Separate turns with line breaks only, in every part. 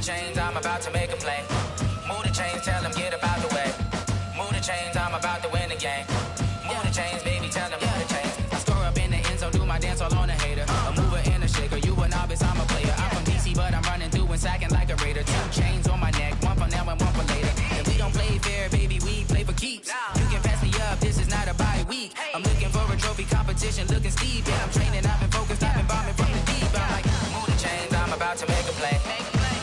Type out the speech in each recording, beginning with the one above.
chains, I'm about to make a play. Move the chains, tell them get up out the way. Move the chains, I'm about to win the game. Move the chains, baby, tell them move the chains. I score up in the end zone, do my dance all on a hater. A mover and a shaker, you a novice, I'm a player. I'm from DC, but I'm running through and sacking like a raider. 2 chains on my neck, one for now and one for later. And we don't play fair, baby, we play for keeps. You can pass me up, this is not a bye week. I'm looking for a trophy competition, looking steep. And I'm training, I've been focused, I've been bombing from the deep. I'm like, move the chains, I'm about to make a play.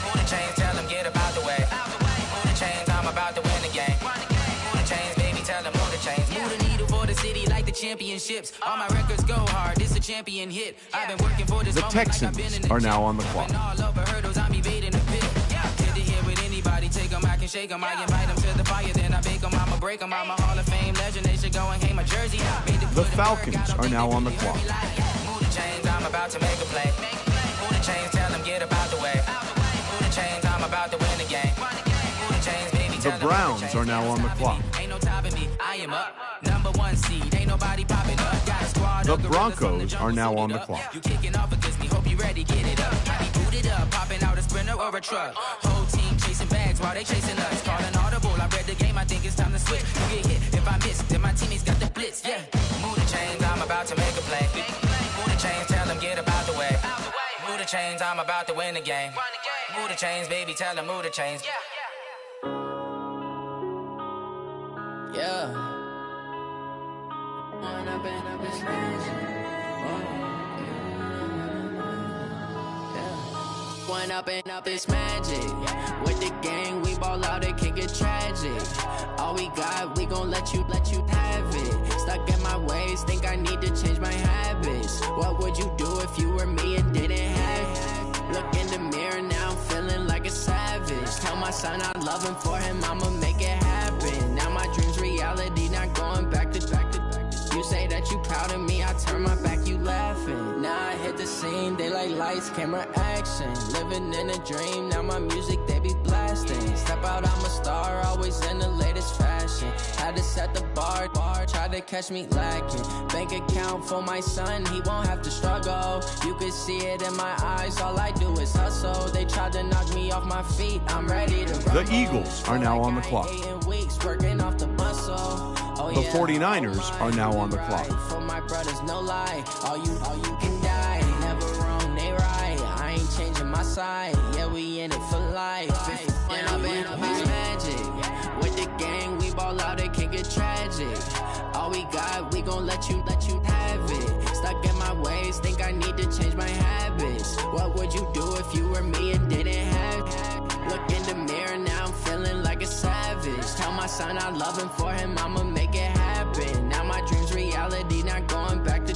Move the chains, tell them get up out the way. Move the chains, I'm about to win the game. Move the chains, baby, tell them move the chains. Move the needle for the city like the championships. All my records go hard, this a champion hit. I've been working for this moment like I've been in the
are now on the clock.
All over hurdles, I'm evading the pit. Get to here with anybody, take them, I can shake them. I invite them to the fire, then I bake them, I'ma break them. I'm a Hall of Fame legend, they should go and hang my jersey.
The Falcons are now on the clock.
Move the chains, I'm about to make a play. Move the chains, tell them get up out the way. Move the chains, I'm about to win the game. Move the chains, baby,
The Browns are now on the clock.
Ain't no topping me, I am up. Number 1 seed, ain't nobody popping up. Got a squad.
The Broncos are now on the clock.
You kicking off against me, hope you ready, get it up. I be booted up, popping out a sprinter or a truck. Whole team chasing bags while they chasing us. Calling audible, I read the game, I think it's time to switch. You get hit if I miss, then my teammates got the blitz, yeah. Move the chains, I'm about to make a play. Move the chains, tell them get up out the way. Move the chains, I'm about to win the game. Move the chains, baby, tell them move the chains. Yeah. One up and up is magic. With the gang, we ball out, it can get tragic. All we got, we gon' let you have it. Stuck in my ways, think I need to change my habits. What would you do if you were me and didn't have it? Look in the mirror, now I'm feeling like a savage. Tell my son I love him, for him I'ma make it happen. Now my dream's reality, not going back to. You say that you proud of me, I turn my back, you laughing. Now I hit the scene, they like lights, camera, action. Living in a dream, now my music, they be blasting. Step out, I'm a star, always in the latest fashion. Had to set the bar, tried to catch me lacking. Bank account for my son, he won't have to struggle. You can see it in my eyes, all I do is hustle. They tried to knock me off my feet, I'm ready to rumble.
The Eagles are now on the clock.
Working off the muscle.
The 49ers are now on the clock.
For my brothers, no lie. All you can die. Never wrong, they right. I ain't changing my side. Yeah, we in it for life. And I've been magic. With the gang, we ball out, it can get tragic. All we got, we gon' let you have it. Stuck in my ways, think I need to change my habits. What would you do if you were me and didn't have it? Look in the mirror, now I'm feeling like a savage. Tell my son I love him, for him I'ma make it happen. Now my dream's reality, not going back to.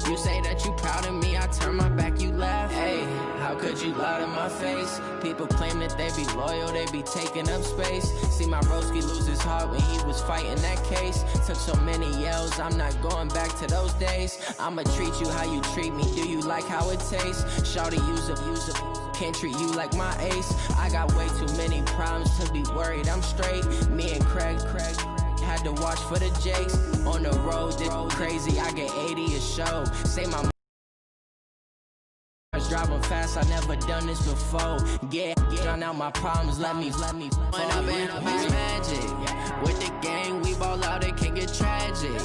You say that you proud of me, I turn my back, you laugh. Hey, how could you lie to my face? People claim that they be loyal, they be taking up space. See my broski lose his heart when he was fighting that case. Took so many yells, I'm not going back to those days. I'ma treat you how you treat me, do you like how it tastes? Shawty, use up, can't treat you like my ace. I got way too many problems to be worried, I'm straight. Me and Craig had to watch for the Jakes. On the road, this crazy, I get 80 a show. Say my driving fast, I never done this before. Get drown out my problems, let me When I've been magic. With the gang, we ball out, it can get tragic.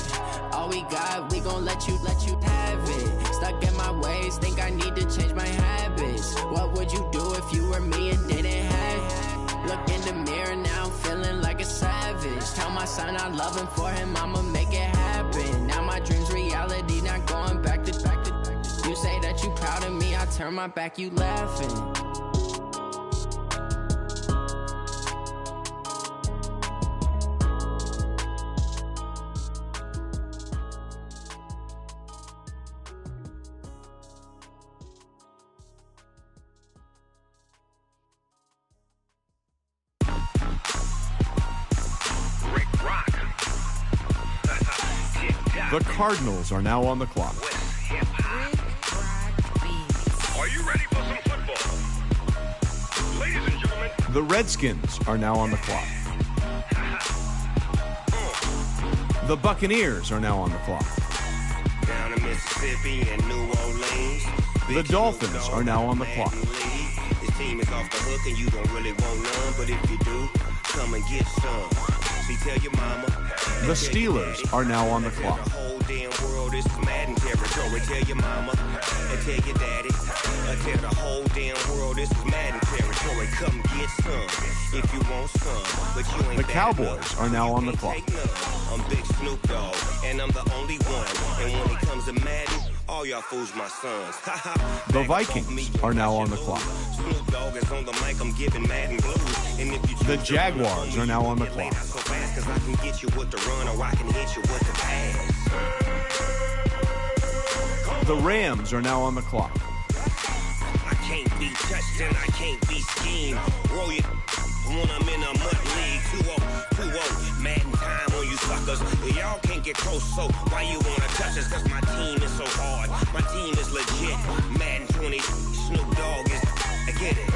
All we got, we gon' let you have it. Stuck in my ways, think I need to change my habits. What would you do if you were me and didn't have it? Look in the mirror, now I'm feeling like a savage. Tell my son I love him, for him I'ma make it happen. Now my dream's reality, not going back to. You say that you proud of me, I turn my back, you laughing.
The Cardinals are now on the clock.
Are you ready for some football? Ladies and gentlemen.
The Redskins are now on the clock. The Buccaneers are now on the clock.
Down in Mississippi and New Orleans.
The Dolphins are now on the clock.
This team is off the hook and you don't really want none, but if you do, come and get some. See, tell your mama.
The Steelers are now on the clock.
The whole damn world is Madden territory. Tell your mama and tell your daddy. Tell the whole damn world this is Madden territory. Come get some if you want some, but you ain't.
The Cowboys are now on the clock.
I'm Big Snoop Dogg, and I'm the only one. And when it comes to Madden, all y'all fools my sons.
The Vikings are now on the clock.
Snoop Dogg is on the mic, I'm giving Madden blues. And if you
The Jaguars are now on the clock.
so fast, cause I can get you with the run or I can hit you with the pass.
The Rams are now on the clock.
I can't be touched and I can't be schemed. Roll it when I'm in a mud league. 2-0, 2-0, Madden time on you suckers. Y'all can't get close, so why you wanna touch us? Cause my team is so hard, my team is legit. Madden 20, Snoop Dogg is, I get it.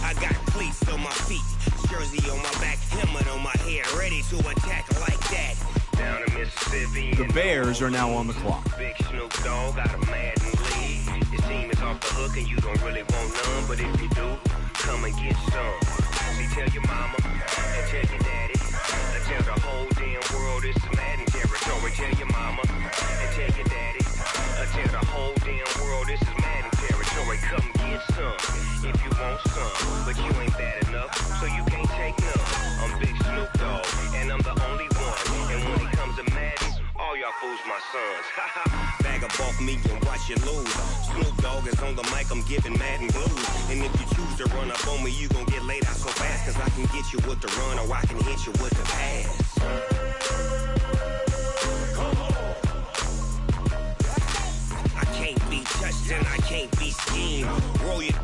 I got cleats on my feet, jersey on my back, helmet on my head, ready to attack like that. Down in Mississippi.
The Bears are now on the clock.
Big Snoop Dogg got a Madden league. This team is off the hook and you don't really want none, but if you do, come and get some. See, tell your mama and tell your daddy. Tell the whole damn world it's Madden territory. Tell your mama and tell your daddy. Tell the whole damn world this is Madden territory. Come get some if you want some, but you ain't bad enough, so you can't take none. I'm Big Snoop Dogg, and I'm the only one. And when it comes to Madden, all y'all fools my sons. Bag up off me and watch you lose. Snoop Dogg is on the mic, I'm giving Madden blues. And if you choose to run up on me, you gon' get laid out so fast, cause I can get you with the run or I can hit you with the pass. I can't be touched and I can't be schemed. Roll it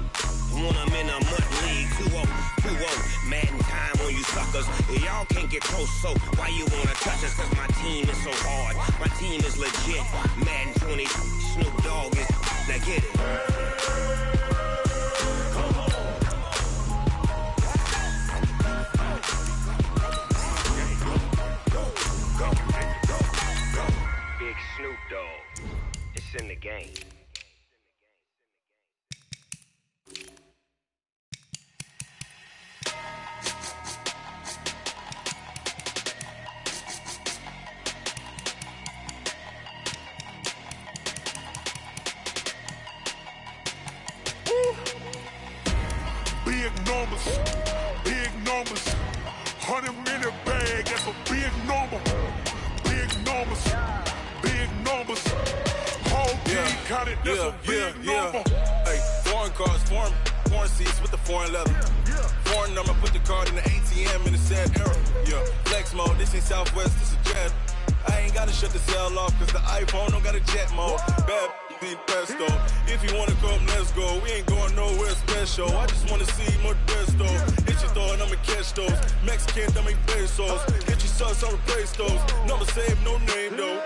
when I'm in a mud league. 2-0, 2-0, Madden time on you suckers. Y'all can't get close, so why you wanna touch us? Cause my team is so hard, my team is legit. Madden 20, Snoop Dogg is, now get it. Big Snoop Dogg, it's in the game.
Big numbers, 100-minute bag, that's a big number. Big numbers, whole team counted, that's a big number.
Hey, foreign cars, foreign seats with the foreign leather. Foreign number, put the card in the ATM in the sad era. Yeah, flex mode, this ain't Southwest, this is jet. I ain't gotta shut the cell off, cause the iPhone don't got a jet mode. Bad need pesto. If you wanna come, let's go. We ain't going nowhere special. I just wanna see Modesto. Hit your thought, I'ma catch those. Mexican, don't make pesos. Get your sauce, I'll replace those. Number saved, no name though.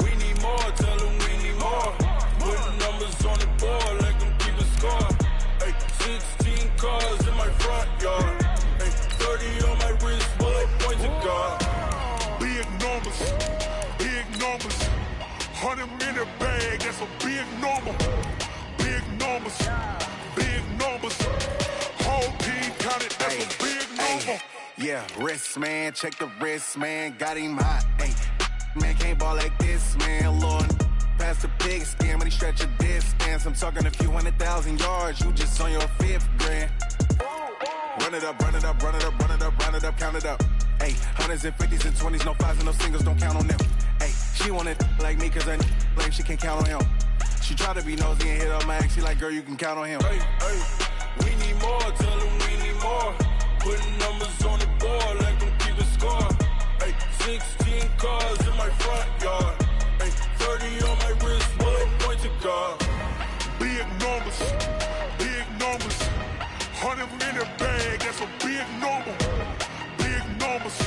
We need more, tell them we need more. Putting numbers on the board like I'm keeping score. Hey, 16 cars in my front yard. Hey, 30 on my wrist, bullet points of God.
Big numbers, 100-minute bag, that's a big number. Big numbers, whole team counted, that's a big number.
Yeah, wrist man, check the wrist man, got him hot. Ay, man can't ball like this, man. Lord, past the pig skin, when he stretch a distance. I'm talking a few 100,000 yards, you just on your 5th grand. Run it up, run it up, run it up, run it up, run it up, count it up. Ay, hundreds and 50s and 20s, no 5s and no singles, don't count on them. Ay, she want it like me, cause her blame she can't count on him. She try to be nosy and hit up my ex, she like, girl, you can count on him.
Hey, hey, we need more, tell them we need more. Putting numbers on the board like I'm keeping score. Hey, 16 cars in my front yard. Hey, 30 on my wrist, bullet points of God.
Big numbers, 100-minute bag, that's a big number. Big numbers,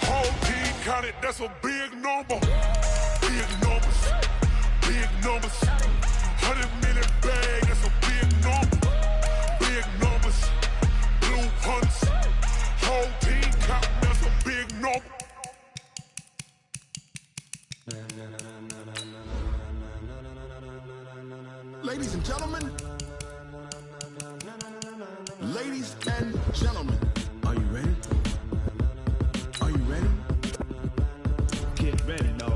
whole team counted, that's a big number. Big numbers, 100-minute bag, that's a big number. Big numbers, blue hunts, whole team counted, that's a big number.
Ladies and gentlemen, ladies and gentlemen, are you ready? Are you ready? Get ready, no.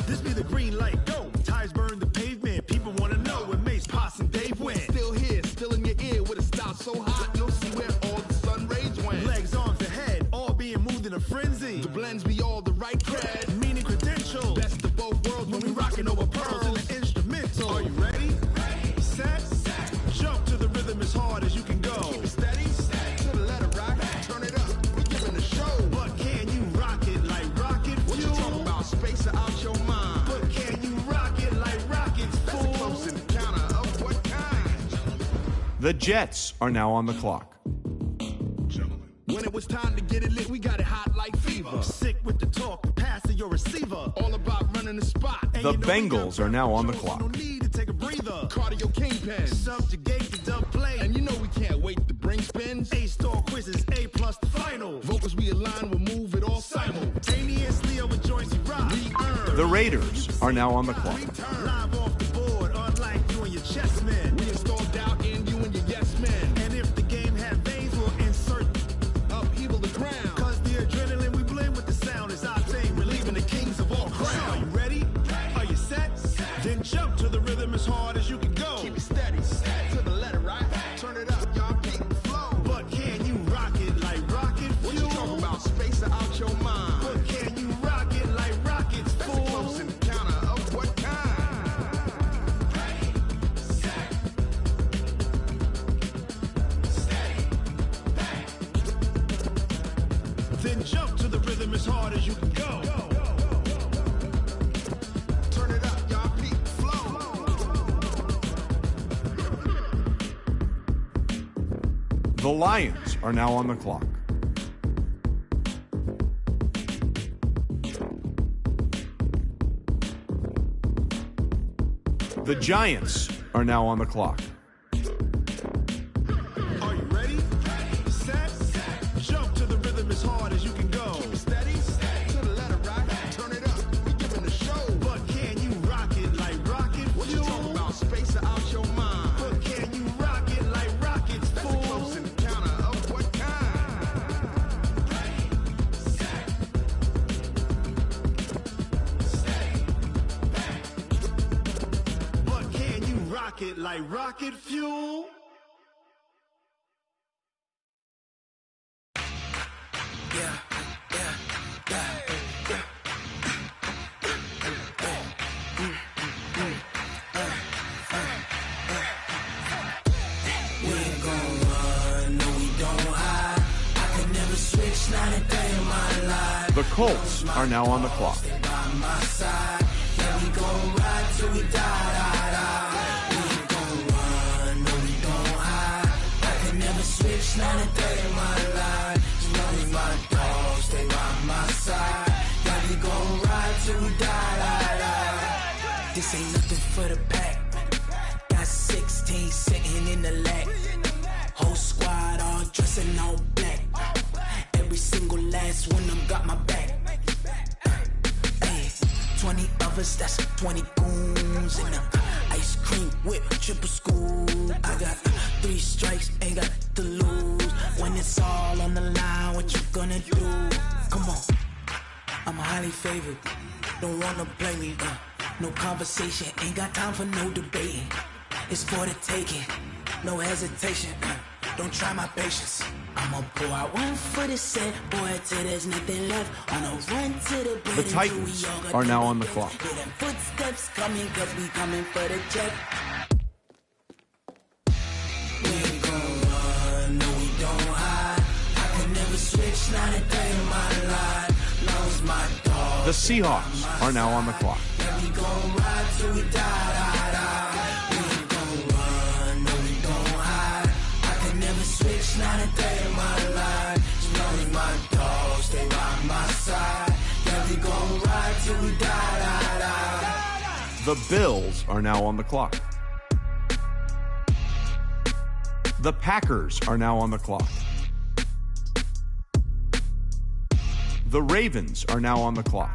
This be the green light, go. Tires burn the pavement. People want to know where Mace, Posse, and Dave went. Still here, still in your ear with a style so hot, you'll see where all the sun rays went. Legs, arms, and head, all being moved in a frenzy. The blends be all the right cred, meaning credentials. Best of both worlds when we rockin' over pearls in the instrumental. Are you ready? Set, jump to the rhythm as hard as you can go. Keep it steady, to the letter rock, turn it up, we giving a show. But can you rock it like rocket fuel? What you talking about, space out your mind? But can you rock it like rockets, fool? That's a close encounter of what kind?
The Jets are now on the clock.
When it was time to get it lit, we got it hot like fever. Sick with the talk, pass to your receiver. All about running the spot. And
The
you know
Bengals are now on the clock.
No need to take a breather. Cardio kingpin. Subjugate the dub play. And you know we can't wait to bring spins. A-star quizzes, A+ the final. Vocals we align, we'll move it all simultaneously over joints we rock. We earn.
The Raiders are now on the clock.
Live off the board, unlike you and your chess men. We install doubt in you and your yes men. And if the game had veins, we'll insert upheaval the ground. Cause the adrenaline we blend with the sound is our thing, relieving the kings of all crowns. So are you ready? Are you set? Then jump to the rhythm as hard as you can go. Keep it steady, to the letter, right? Turn it up, y'all keep the flow. But can you rock it like rocket fuel? What you talking about, space out your mind? But can you rock it like rockets, fool? That's a close encounter of what kind? Then jump to the rhythm as hard as you can go. Turn it up, y'all keep the flow.
The Lions are now on the clock. The Giants are now on the clock.
Are you ready? Set, jump to the rhythm as hard as you can go. Keep it steady, to the letter, right? Turn it up, we giving a show. But can you rock it like rocket fuel? What you talking about, space out your mind? But can you rock it like rockets, fool? That's a close encounter of what kind? But can you rock it like rocket fuel?
We ain't gon' run, no we don't hide. I could never switch, not a day in my life.
The Colts are now on the clock.
Stay by my side, yeah we gon' ride till we die. We ain't gon' run, no we don't hide. I could never switch, not a day in my life. You know we my dog, stay by my side. Yeah we gon' ride till we die. This ain't nothing for the pack. Got 16 sitting in the lap. Whole squad all dressing all black. Every single last one of them got my back. Hey, 20 of us, that's 20 goons in the ice cream whip, triple scoop. I got 3 strikes, ain't got to lose. When it's all on the line, what you gonna do? Come on, I'm highly favored. Don't wanna play me, no conversation, ain't got time for no debating. It's for the taking, no hesitation. Don't try my patience. I'ma pour out one for the set, boy, till there's nothing left. On a run to the bed.
The Titans are now on the clock.
Hear them footsteps coming, cause we coming for the check. We ain't gon' run, no we don't hide. I could never switch, not a day in my life. Long as my dog.
The Seahawks are now on the clock.
Yeah, we gon' ride till we die. We ain't gon' run, no we don't hide. I could never switch, not a day in my life. As long as my dog stay
The Bills are now on the clock. The Packers are now on the clock. The Ravens are now on the clock.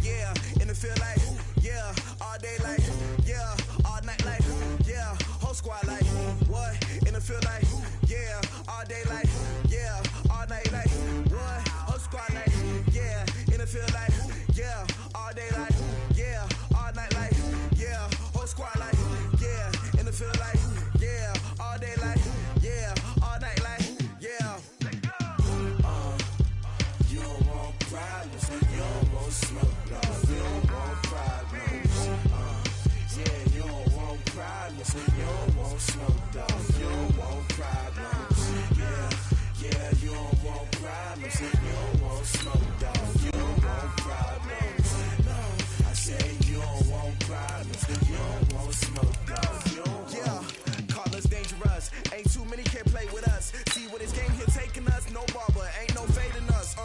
Yeah, in the field like, yeah, all day like, yeah, all night like, yeah, whole squad like, what? In the field like, yeah, all day like, yeah, all night like, what? Whole squad like, yeah, in the field like, yeah, all day like, yeah, all night like, yeah, whole squad like, yeah, in the field like, yeah, all day like, yeah, all night like, yeah. You don't want problems, you don't want smoke, dog. You don't want problems. Yeah, you don't want problems, you don't want smoke, dog. You don't want problems. Yeah, you don't want problems, you don't want smoke, dog. You don't want problems. No, I say you don't want problems, you don't want smoke, dog. You don't call us dangerous. Ain't too many can play with us. See what this game here taking us? No barber, ain't no fading us.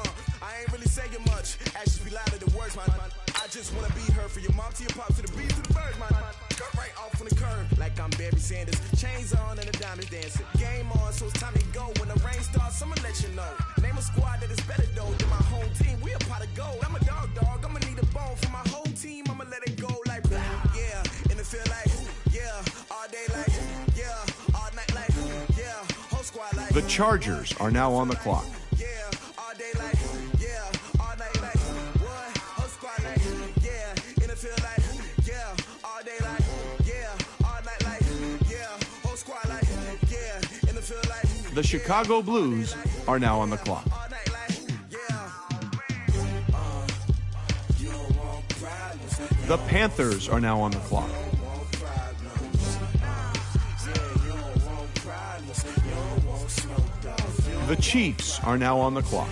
I ain't really saying much. Actions be louder than words, man. I just wanna be heard from your mom to your pop to the beat to the birds, man. Cut right off on the curb, like I'm Barry Sanders. Chains on and the diamonds dancing. Game on, so it's time to go. When the rain starts, I'ma let you know. Name a squad that is better though than my home team. We a pot of gold. I'm a dog. I'ma need a bone for my whole team. I'ma let it go like, yeah. In the field like, yeah. All day like, yeah. All night like, yeah. Whole squad like.
The Chargers are now on the clock.
Yeah, all day like, yeah, all night like, what? Whole squad like, yeah, in the field like, yeah, all day like, yeah, all night like, yeah, whole squad like, yeah, in the field like.
The Chicago Blues are now on the clock.
All night like, yeah. You don't want problems.
The Panthers are now on the clock.
You don't want problems. Yeah, you don't want problems. You don't want smoke, dog.
The Chiefs are now on the clock.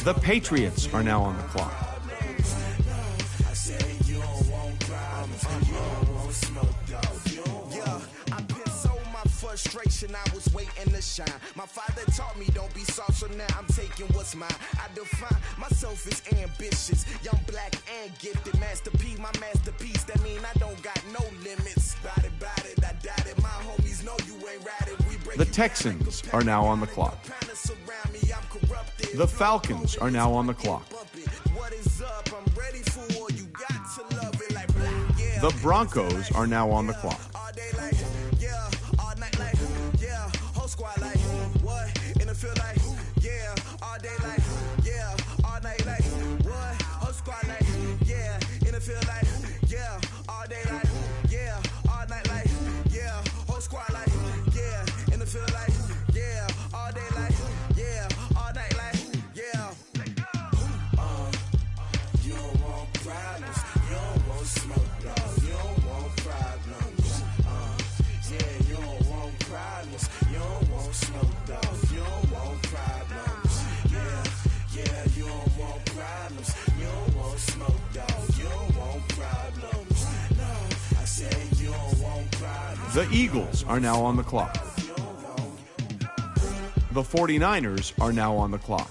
The Patriots are now on the clock.
Frustration, I was waiting to shine. My father taught me don't be soft, so now I'm taking what's mine. I define myself as ambitious, young, black, and gifted. Masterpiece, my masterpiece. That mean I don't got no limits. Bout it, I doubt it. My homies know you ain't ratted. We break
The Texans are now on the clock. The Falcons are now on the clock.
What is up? I'm ready for all you got to love it like black. Yeah.
The Broncos are now on the clock.
All day like, yeah, all night like, yeah, whole squad like, what? In the field like, yeah, all day like, yeah, all night like, what? Whole squad like, yeah, in the field like, yeah, all day like, yeah, all night like, yeah, whole squad like, yeah, in the field like, yeah, all day like, yeah, all night like, yeah. You don't want problems, you don't want smoke, dog. You don't want problems. Yeah, you don't want problems. You don't want smoke, dog. You don't want problems. Yeah, you don't want problems. You don't want smoke, dog. You don't want problems. No, I say you don't want problems.
The Eagles are now on the clock. The 49ers are now on the clock.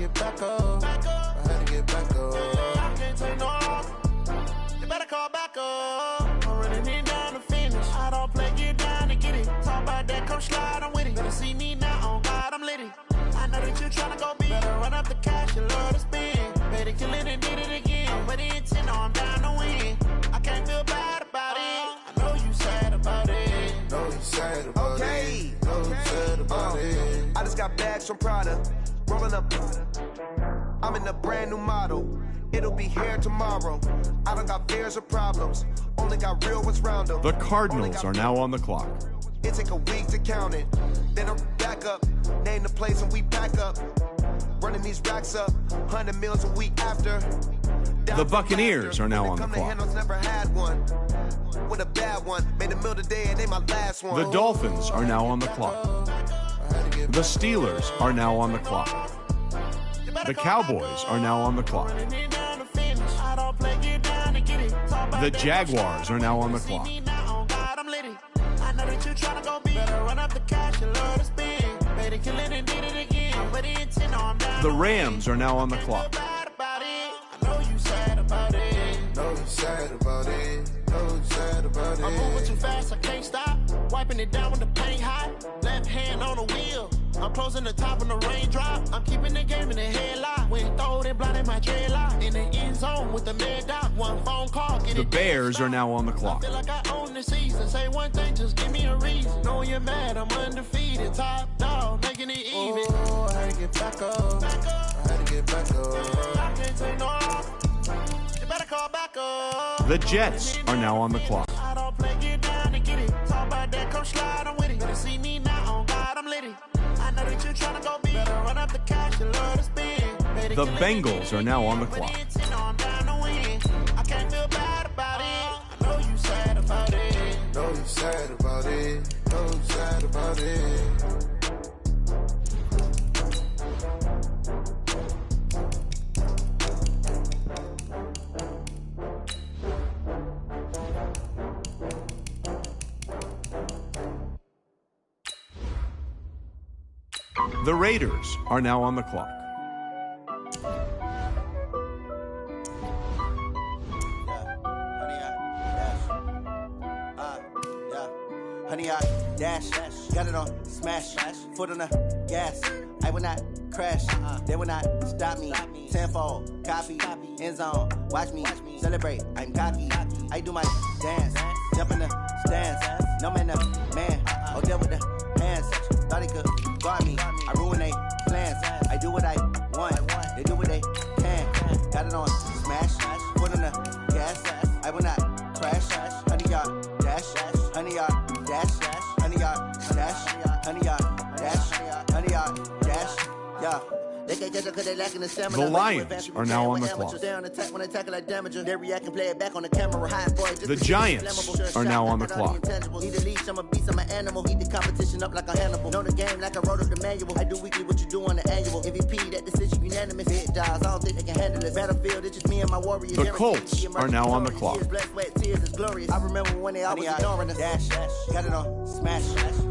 get back up. I had to get back up. I can't take no loss. You better call back up. I'm running it down to finish. I don't play, get down to get it. Talk about that, come slide, I'm with it. Better see me now, on God, I'm litty. I know that you tryna go big. Better run up the cash, you love to spend. Better kill it and did it again. I'm with the intent, no, I'm down to win. I can't feel bad about it. I know you sad about it.
Know you sad about it. Know you sad about it.
I just got bags from Prada. Rolling up. I'm in a brand new model. It'll be here tomorrow. I don't got fears or problems. Only got real ones round them.
The Cardinals are now on the clock.
It take a week to count it. Then I back up, name the place and we pack up. Running these racks up, 100 meals a week after.
The Buccaneers are now on the clock.
Never had one. With a bad one, made a meal today and they my last one.
The Dolphins are now on the clock. The Steelers are now on the clock. The Cowboys are now on the clock. The Jaguars are now on the clock. The Rams are now on the clock.
I'm moving too fast, I can't stop. Wiping it down with the paint hot. Left hand on the wheel. I'm closing the top when the raindrop. I'm keeping the game in the headlock. When throwed and blinded my dreadlock. In the end zone with the mad dot. One phone call, get
The
it.
Bears are now on the clock.
I feel like I own the season. Say one thing, just give me a reason. Knowing you're mad, I'm undefeated. Top dog, making it even.
Oh, I had to get back up. I had to get back up.
I can't take no off. You better call back up.
The Jets are now on the clock.
I don't play, get down and get it. Talk about that, come slide, I'm with it. Better see me now, on God, I'm litty. I know that you're trying to go big. Better run up the cash, you love to spend.
The Bengals are now on the clock.
I can't feel bad about it. I know you sad about it.
Know you sad about it. Know you sad about it.
The Raiders are now on the clock.
Honey, I dash, got it on smash, foot on the gas. I will not crash, they will not stop me. Tenfold, copy, end zone, watch me celebrate. I'm cocky, I do my dance, jump in the stands. No man, man, oh there with the hands. Thought he could guard me, I ruin they plans. I do what I want, they do what they can. Got it on smash, foot on the gas. I will not crash, honey, y'all dash, honey, y'all dash, honey, y'all dash, honey, y'all dash, honey, y'all dash, yeah. They can't catch up because they lacking the stamina.
The Lions are now on the clock.
When I tackle like damager, they react and play it back on the camera.
The Giants are now on the clock.
Need a leash, I'm a beast, I'm an animal. Heat the competition up like a Hannibal. Know the game like I wrote up the manual. I do weekly what you do on the annual. MVP, that decision unanimous. Hit dials, I don't think they can handle it. Battlefield, it's just me and my warriors.
The Colts are now on the clock.
Blood, sweat, tears is glorious. I remember when they always ignoring us. Dash, got it on smash,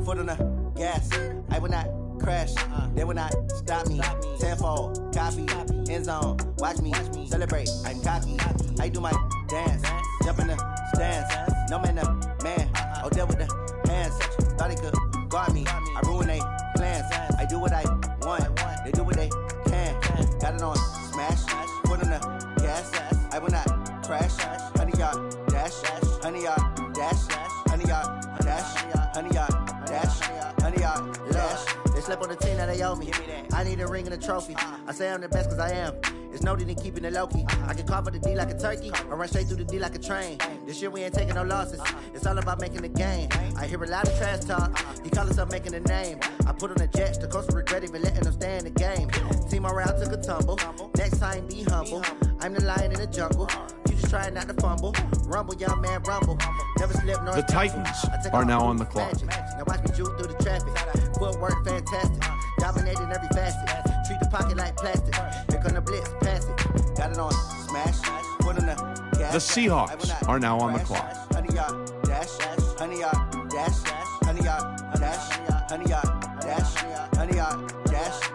foot on the gas. I will not crash, they will not stop me. Tenfold, copy, end zone, watch me celebrate. I'm cocky, I do my dance, jump in the stands. No man, man, oh there with the hands. Thought he could guard me, I ruin they plans. I do what I want, they do what they can. Got it on smash, foot on the gas. I will not crash, honey y'all dash, honey y'all dash, honey y'all dash, honey y'all dash, honey y'all dash. They slept on the team that they owe me. I need a ring and a trophy. I say I'm the best cause I am. It's no need in keeping it low-key. I can carve up the D like a turkey or run straight through the D like a train. This year we ain't taking no losses. It's all about making the game. I hear a lot of trash talk. He call himself making a name. I put on the Jets. The coach will regret even letting them stay in the game. Team around took a tumble. Next time be humble. I'm the lion in the jungle. You just trying not to fumble. Rumble, young man, rumble. Never slip nor
The Titans are now on the clock.
Now watch me juke through the traffic. Footwork fantastic. Dominating every facet. Treat the pocket like plastic. Here come the blitz, pass it. Got it on smash. Foot on the gas.
The Seahawks are now on the clock.
Honey, y'all dash. Honey, y'all dash. Honey, y'all dash. Honey, y'all dash. Honey, y'all dash.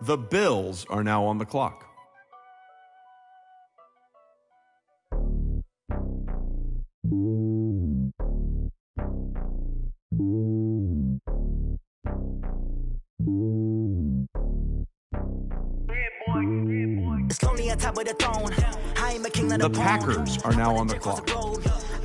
The Bills are now on the clock.
It's lonely on top of the throne. I am a king of
The Packers are now on the clock.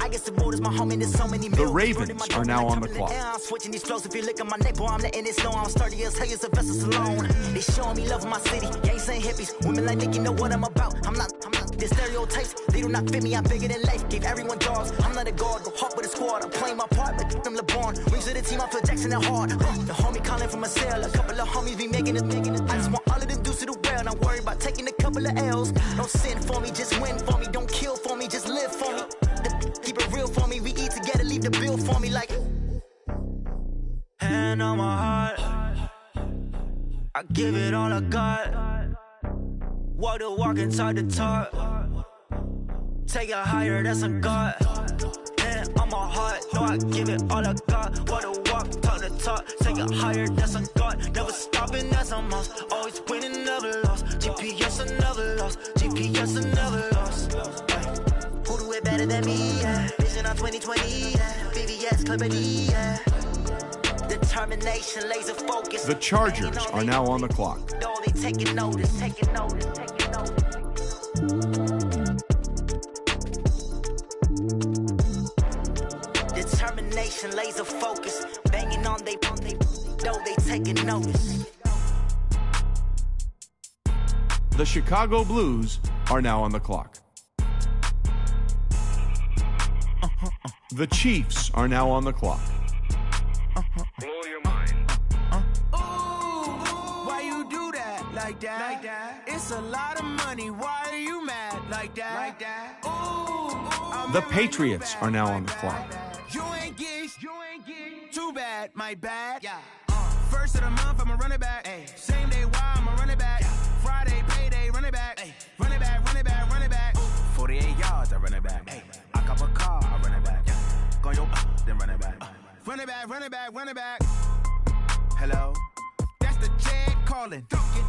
I guess the road is my home and there's so many
The Ravens are now on the clock.
I'm switching these flows. If you look at my neck, boy, I'm letting it slow. I'm sturdy as hell as a vessel alone. They showing me love in my city. Gangs ain't hippies. Women like Nicky know what I'm about. I'm not The stereotypes, they do not fit me, I'm bigger than life. Gave everyone dogs, I'm not a guard, go hard with a squad. I'm playing my part, like I'm LeBron. Wings of the team, I feel Jackson and hard. The homie calling from a cell, a couple of homies be making it. I just want all of them dudes to the well, not worried about taking a couple of L's. Don't sin for me, just win for me. Don't kill for me, just live for me. Keep it real for me, we eat together, leave the bill for me like.
Hand on my heart, I give it all I got. Walk the walk inside the talk. Take it higher, that's a God. Hand on my heart, no, I give it all I got. Walk the walk, talk the talk. Take it higher, that's a God. Never stopping, that's a must. Always winning, never lost. GPS, I never lost. GPS, I never lost. Who do it better than me? Yeah. Vision on 2020. Yeah. BBS, Clippity. Yeah. Determination, laser focus.
The Chargers are now on the clock.
No, they taking notice, taking notice, taking notice. Determination, laser focus. Banging on they, no, they taking notice.
The Chicago Blues are now on the clock. The Chiefs are now on the clock.
Blow your mind.
Why you do that like that? It's a lot of money. Why are you mad like that?
The Patriots are now on the clock.
You ain't get too bad, my bad. First of the month, I'ma run it back. Same day, why I'ma run it back. Friday, payday, run it back. Run it back, run it back, run it back. 48 yards, I run it back. I cop a car, I run it back. Go your then run it back. Run it back, run it back, run it back. Hello? That's the jag calling.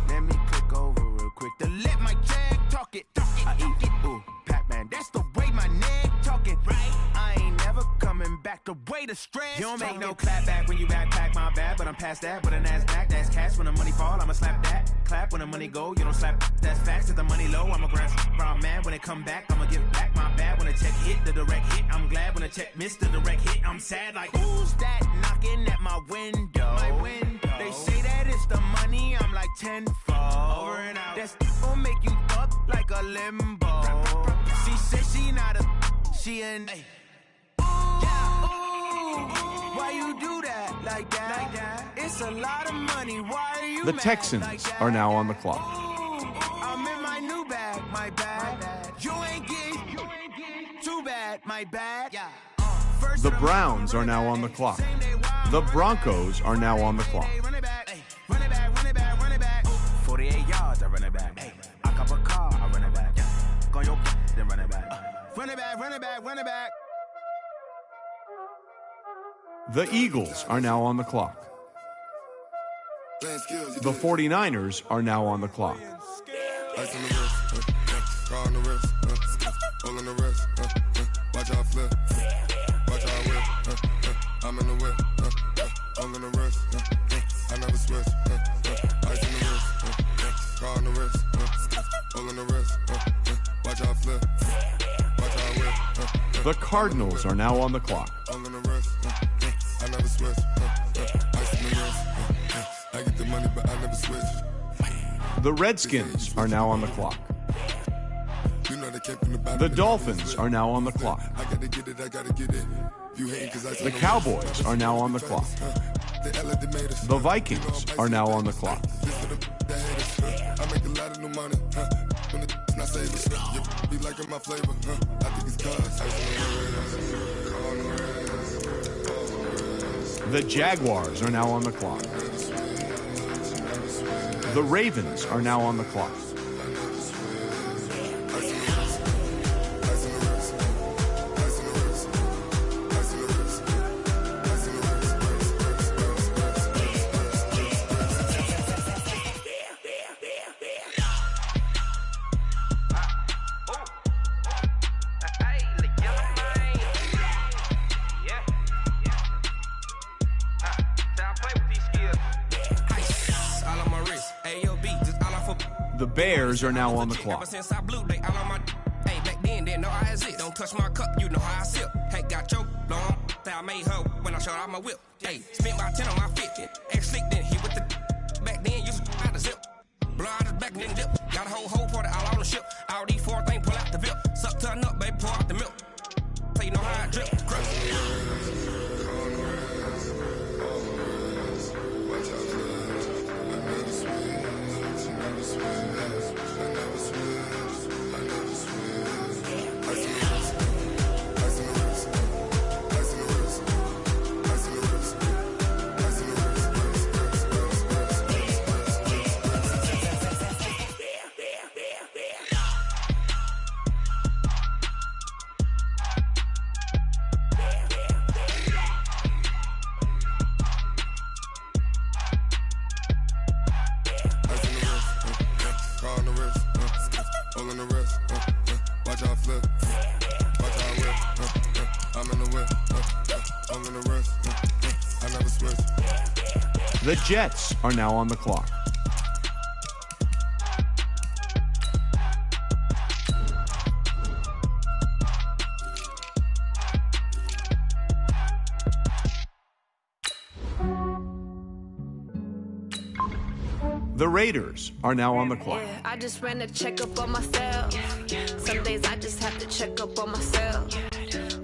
Let me click over real quick to let my jag talk it. I eat it, ooh, Pac-Man. That's the way my neck talking. Right? I ain't never coming back. The way the stress. You don't make no clap back when you backpack, my bad. But I'm past that with a NASDAQ. That's cash when the money fall. I'ma slap that. Clap when the money go. You don't slap. That's facts. If the money low, I'ma grab brown man. When it come back, I'ma give back my bad. When the check hit, the direct hit. I'm glad when the check missed the direct hit. I'm sad like, who's that knocking at my window? My window. They say that it's the money. I'm like tenfold. Over and out. That's gon' make you up like a limbo. She said she not a, she an. Why you do that like that? It's a lot of money. Why are you
The Texans are now on the clock.
I'm in my new bag, my bad. You ain't get too bad, my bad.
The Browns are now on the clock. The Broncos are now on the clock.
Run it back, run it back, run it back, run it back. 48 yards, I run it back. I cop a car, I run it back. Go your then run it back. Run it back, run it back, run it back.
The Eagles are now on the clock. The 49ers are now on the clock.
Ice on the wrist, car on the wrist, all on the wrist, watch out flip, watch out whip, I'm in the whip, all on the wrist, I never switch, ice on the wrist, car on the wrist, all on the wrist, watch out flip, watch out whip.
The Cardinals are now on the clock.
All on the wrist, I never switch, ice on the wrist, I get the money but I never switch.
The Redskins are now on the clock. The Dolphins are now on the clock. The Cowboys are now on the clock. The Vikings are now on the clock.
I make a lot of new money, when it's not saving, you be liking my flavor, I think it's cause.
The Jaguars are now on the clock. The Ravens are now on the clock. The Bears are now on the clock.
Hey, back then, didn't know I exist. Don't touch my cup, you know how I sip. Hey, got your long. I made her when I showed out my whip. Hey, spent my 10 on my 50. Ex-slick, then hit with the. Back then, used to out the zip. Blow out his back, then dip. Got a whole party all on the ship. All these four things pull out. Turn up, baby, pour out the milk. So you know how I drip.
The Jets are now on the clock. The Raiders are now on the clock.
Yeah, I just ran a checkup on myself. Some days I just have to check up on myself.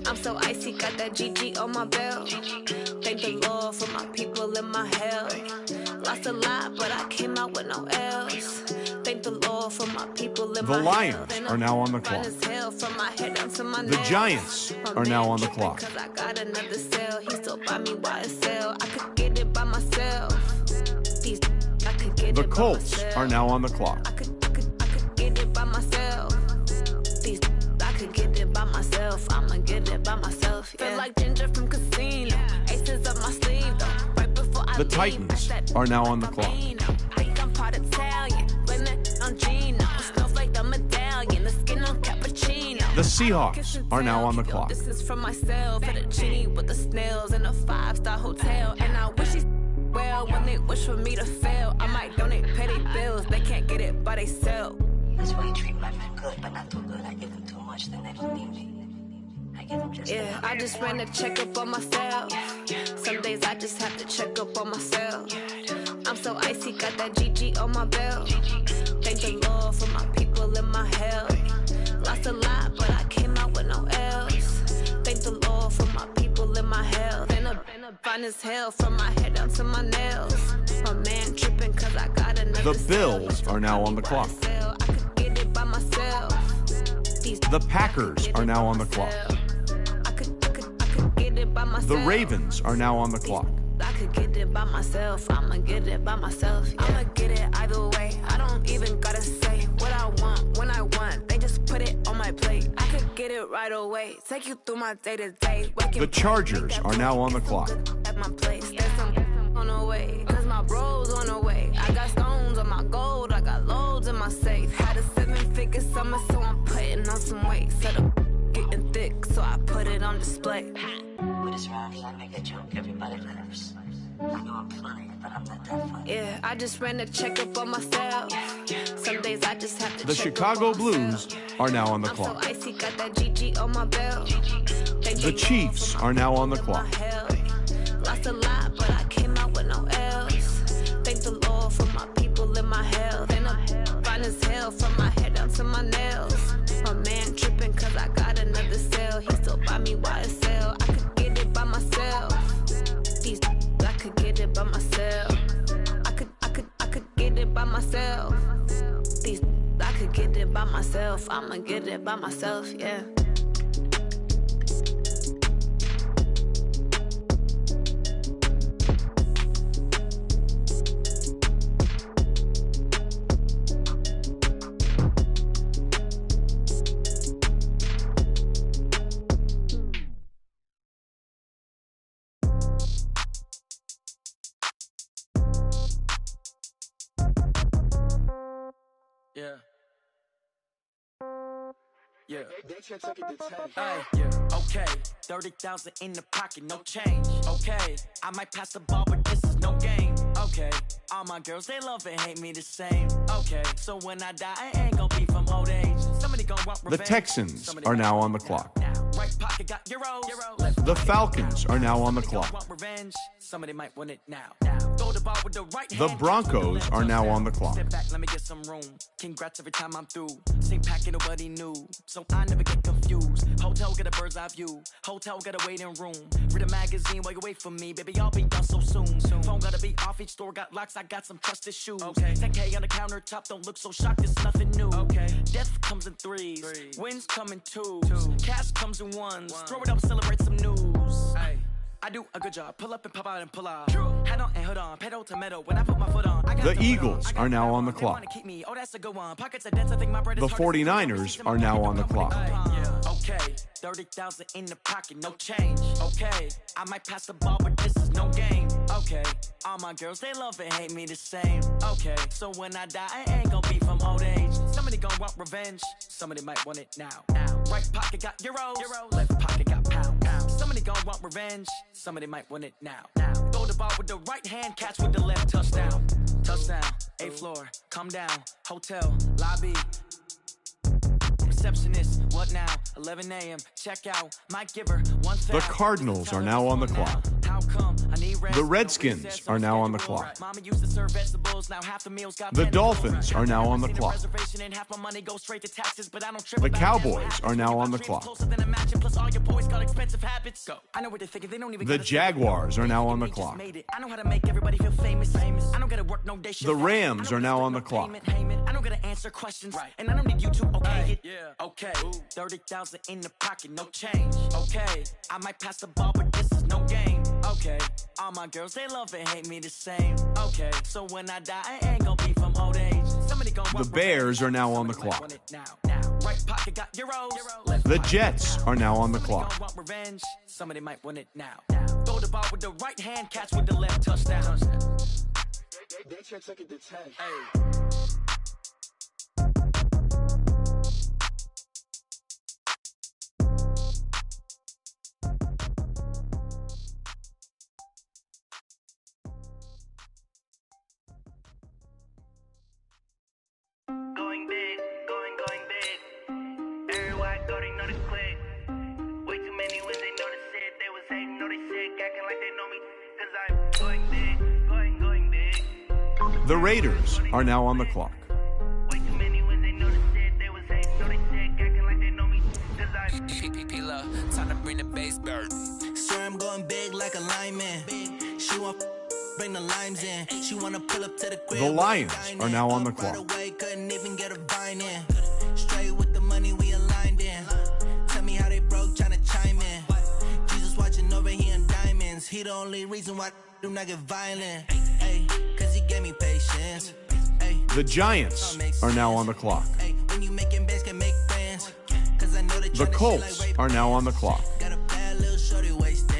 I'm so icy, got that GG on my belt. Thank the Lord for my people and my health. Lost a lot, but I came out with no L's. Thank the Lord for my people and my
The Lions are now on the clock.
The
Giants are now on the clock.
I got another cell, he still buy me YSL. I could get it by myself.
The Colts are now on the clock.
I could get it by myself. I could get it by myself. I'ma get it by myself. Yeah. Feel like Ginger from Casino. Aces up my sleeve though. Right before I
The Titans are now on the clock.
Think I'm part Italian. Blame it on Gino. Smells like the medallion. The skin on cappuccino.
The Seahawks are now on the clock.
This is from myself. At a genie with the snails in a 5-star hotel. And I wish he's well when they wish for me to fail. I might donate petty bills. They can't get it by themselves.
That's why you treat my men good, but not too good. I give them too much, then they don't need me. I give them just
yeah, I just ran a checkup on myself. Some days I just have to check up on myself. I'm so icy, got that GG on my belt. Thank the Lord for my people and my health. Lost a lot, but I came out with no L's. Thank the Lord for my people and my health. Been a fine as hell from my head down to my nails. My man tripping cause I got another.
The Bills are now on the clock. The Packers are now on the clock. The Ravens are now on the clock.
I could get it by myself. I'ma get it by myself. Yeah. I'ma get it either way. I don't even gotta say what I want when I want. They just put it on my plate. I could get it right away. Take you through my day to day.
The Chargers are now on the clock.
At my place, there's some on the way. Cause my bros on the way. I got stones on my gold. I got loads in my safe. Had a 7-figure summer, so I'm putting on some weight. Set up getting thick, so I put it on display.
With this round here, I make a joke, everybody laughs. I know I'm funny, but I'm not that funny.
Yeah, I just ran a checkup on myself. Some days I just have to
The Chicago Blues are now on the clock.
I'm so icy, got that GG on my belt.
The Chiefs are now on the clock.
Lost a lot, but I came out with no L's. Thank the Lord for my people and my health. And I'm fine as hell from my head down to my nails. My man tripping cause I got another cell. He still buy me YSL. I could get it by myself. I could get it by myself. I could get it by myself. I could get it by myself. I'ma get it by myself, yeah.
Yeah. Hey, yeah. Okay. 30,000 in the pocket, no change. Okay. I might pass the ball, but this is no game. Okay. All my girls, they love and hate me the same. Okay. So when I die, I ain't gonna be from old age. Somebody
The Texans are now on the clock. The Falcons are now on the clock. The Broncos are now on the clock.
Let me get some room. Congrats every time I'm through. Same packing, nobody knew, so I never get confused. Hotel get a bird's eye view. Hotel get a waiting room. Read a magazine while you wait for me, baby. I'll be done so soon. Phone gotta be off. Each store got locks. I got some trusted shoes. 10K on the countertop. Don't look so shocked. It's nothing new. Death comes in threes. Wins come in twos. Cash comes in ones. Throw it up, celebrate some news. I do a good job. Pull up and pop out and pull out. Head on and hood on. Pedal to metal. When I put my foot on, I got
The Eagles are now on the clock.
Oh, that's a good one. Pockets are dense. I think my bread is
The 49ers are now on the clock.
Okay, 30,000 in the pocket, no change. Okay, I might pass the ball, but this is no game. Okay, all my girls, they love and hate me the same. Okay, so when I die, I ain't gonna be from old age. Somebody gon' want revenge. Somebody might want it now. Right pocket got euros. Left pocket got pound. Somebody gon' want revenge. Somebody might want it now. Throw the ball with the right hand, catch with the left. Touchdown. Touchdown. 8th floor. Come down. Hotel. Lobby. Receptionist. What now? 11 a.m. Check out. Might give her 1,000.
The Cardinals are now on the clock. The Redskins are now on the clock. The Dolphins are now on the clock. The Cowboys are now on the clock. The Jaguars are now on the clock. The Rams are now on the clock.
I don't gotta answer questions, and I don't need you to okay it. Okay, 30,000 in the pocket, no change. Okay, I might pass the ball, but this is no game. Okay, all my girls, they love and hate me the same. Okay, so when I die, I ain't gonna be from old age. Somebody gon'
The Bears are now on the clock.
Right pocket got euros.
The Jets are now on the clock.
Somebody might want it now. Throw the ball with the right hand, catch with the left. Touchdown. They took it to 10.
Going big, going big. Everybody already know the click. Way too many when they notice it. They was hating, know they sick, acting like they know me. Cause I'm going big, going big.
The Raiders are now on the clock.
Way too many when they notice it. They was hating, know they sick, acting like they know me. Cause I'm
PPP, time to bring the bass bird.
Swear I'm going big like a lineman. She want bring the limes in. She wanna pull up to the crib.
The Lions are now on the clock.
Couldn't even get a vine in. Straight with the money we aligned in. Tell me how they broke, tryna chime in. Jesus watching over here in diamonds. He the only reason why I do not get violent. Ay, cause he gave me patience. Ay,
The Giants are now on the clock.
when you making bands can make friends. Cause I know that
The Colts are now on the clock.
got a bad little shorty wasting.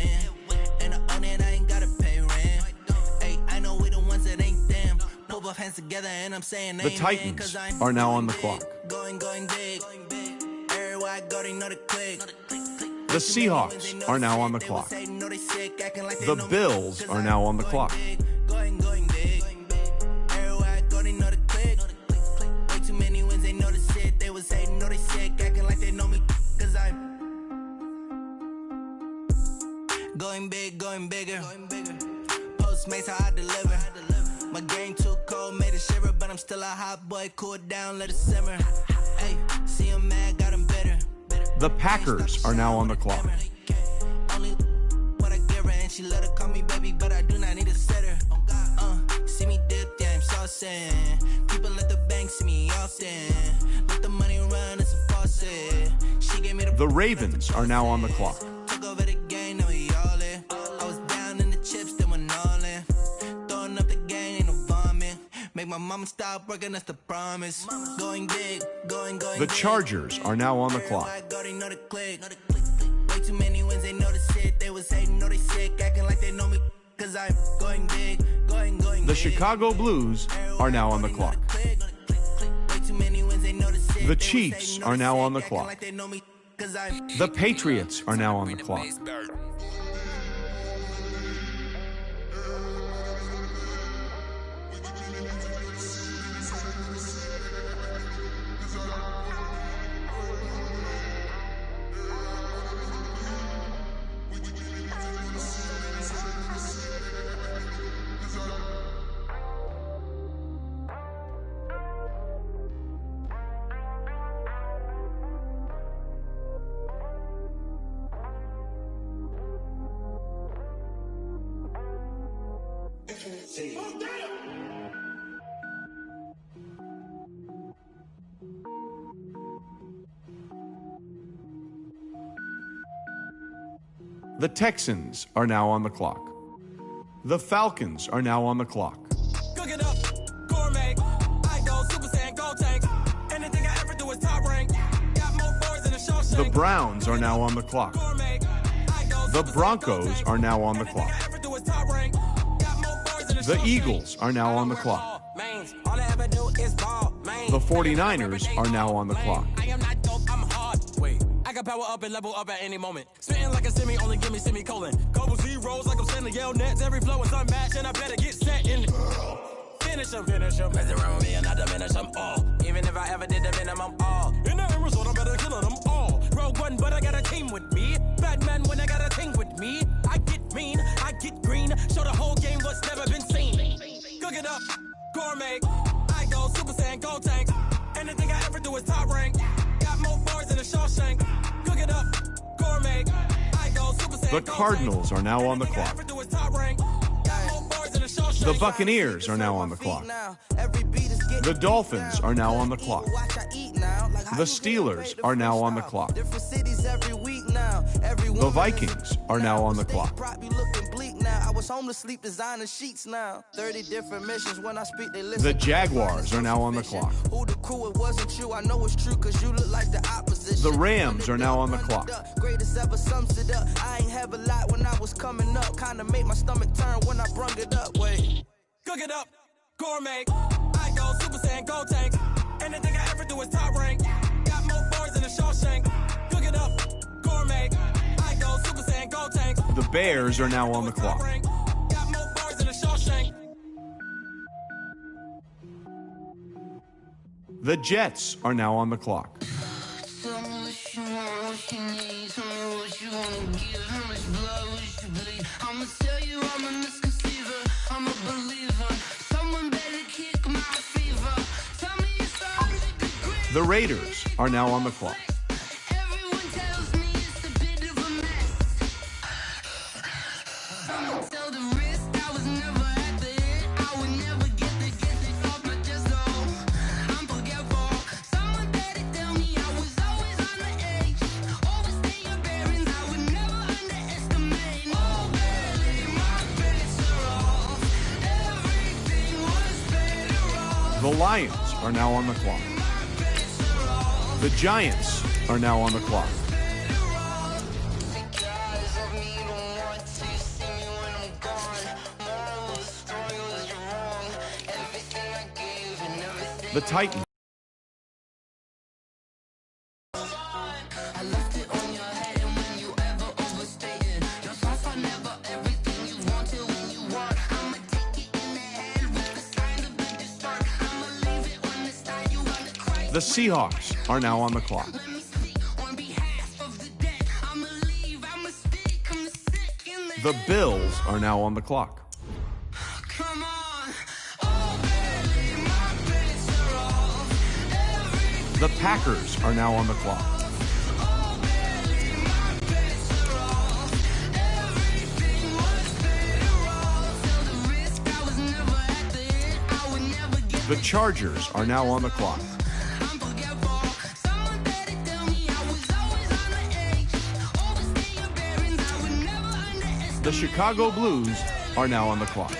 And I own it, I ain't gotta pay rent. Ay, I know we the ones that ain't them. Pull both hands together and I'm saying
The Titans are now on the clock.
Going big. Everywhere I go, they know the click.
The Seahawks are now on the clock. The Bills are now on the clock.
Going big. Everywhere I go, they know the click. Way too many wins, they know the shit. They was hating, know they sick, acting like they know me. Cause I'm going big, going bigger. Postmates, how I deliver. My game too cold, made it shiver, but I'm still a hot boy. Cool down, let it simmer. Hey, see him mad, got him bitter.
The Packers are now on the clock.
Only what I give her, and she let her call me baby, but I do not need a sitter. See me dip, yeah, I'm saucing. People at the bank see me often. Let the money run, it's a faucet. She gave me
The Ravens are now on the clock.
took over the game, now we all in. I was down in the chips, they went all in. Throwing up the game, ain't no vomit. Make my mama stop working, that's the promise. Going big, going
The Chargers are now on the clock.
Way too many wins, they know the shit. They was hating, know they sick, acting like they know me. Cause I'm going big, going
The Chicago Blues are now on the clock. The Chiefs are now on the clock. The Patriots are now on the clock. The Texans are now on the clock. The Falcons are now on the clock.
Cook it up, gourmet. I go Super Saiyan, Gold Tank. Anything I ever do is top rank. Got more boys in the Shawshank.
The Browns are now on the clock. The Broncos are now on the clock. The Eagles are now on the clock. The 49ers are now on the clock.
I got power up and level up at any moment. Spitting like a semi, only give me semicolon. Couple zeros like I'm sending yell nets. Every flow is unmatched and I better get set in. Finish them. Mess around with me and I diminish them all. Even if I ever did the minimum all. In the end result, I'm better killing them all. Rogue One, but I got a team with me. Batman when I got a team with me. I get mean, I get green. Show the whole game what's never been seen. Cook it up, gourmet. I go Super Saiyan, Gold Tank. Anything I ever do is top rank. Got more bars in the Shawshank. Cook it up, gourmet. I go Super Saiyan.
The Cardinals are now on the clock. The Buccaneers are now on the clock. The Dolphins are now on the clock. The Steelers are now on the clock. The Vikings are now on the clock. The Jaguars are now on the clock. The Rams are now on the clock.
Cook it up, gourmet. I go Super Saiyan, Gold Tank. Anything I ever do is top rank. Got more bars in the Shawshank. Cook it up, gourmet. I go Super Saiyan, Gold Tank.
The Bears are now on the clock.
Got more bars in the Shawshank.
The Jets are now on the clock.
Tell me what you want, what you need. Tell me what you wanna give. How much blood would you bleed? I'ma tell you I'm a misconceiver. I'm a believer. Someone better kick my fever. Tell me it's 100 degrees.
The Raiders are now on the clock.
Everyone tells me it's a bit of a mess. Someone tell the risk I was never at the end. I would never get it off my chest though. I'm forgetful. Someone better tell me I was always on the edge. Overstay your bearings, I would never underestimate. Oh baby, my bets are off. Everything was better off.
The Lions are now on the clock. The Giants are now on the clock. The Titans. The Seahawks are now on the clock. The Bills are now on the clock. The Packers are now on the clock. The Chargers are now on the clock. The Chicago Blues are now on the clock.